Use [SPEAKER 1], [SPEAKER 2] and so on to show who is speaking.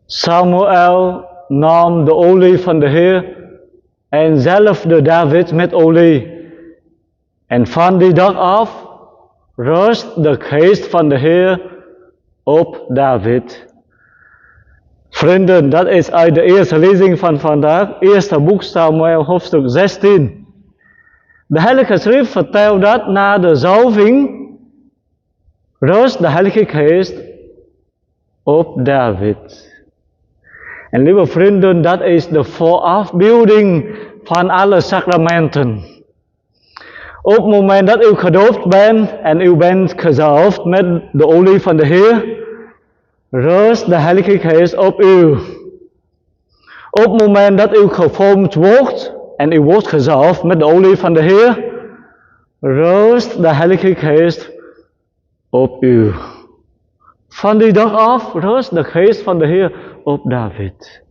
[SPEAKER 1] Samuel nam de olie van de Heer en zalfde David met olie. En van die dag af rust de geest van de Heer op David. Vrienden, dat is uit de eerste lezing van vandaag, eerste boek Samuel, hoofdstuk 16. De Heilige Schrift vertelt dat na de zalving rust de Heilige Geest op David. En lieve vrienden, dat is de voorafbeelding van alle sacramenten. Op het moment dat u gedoopt bent en u bent gezalfd met de olie van de Heer, rust de Heilige Geest op u. Op het moment dat u gevormd wordt en u wordt gezalfd met de olie van de Heer, rust de Heilige Geest op u. Van die dag af rust de Geest van de Heer op David.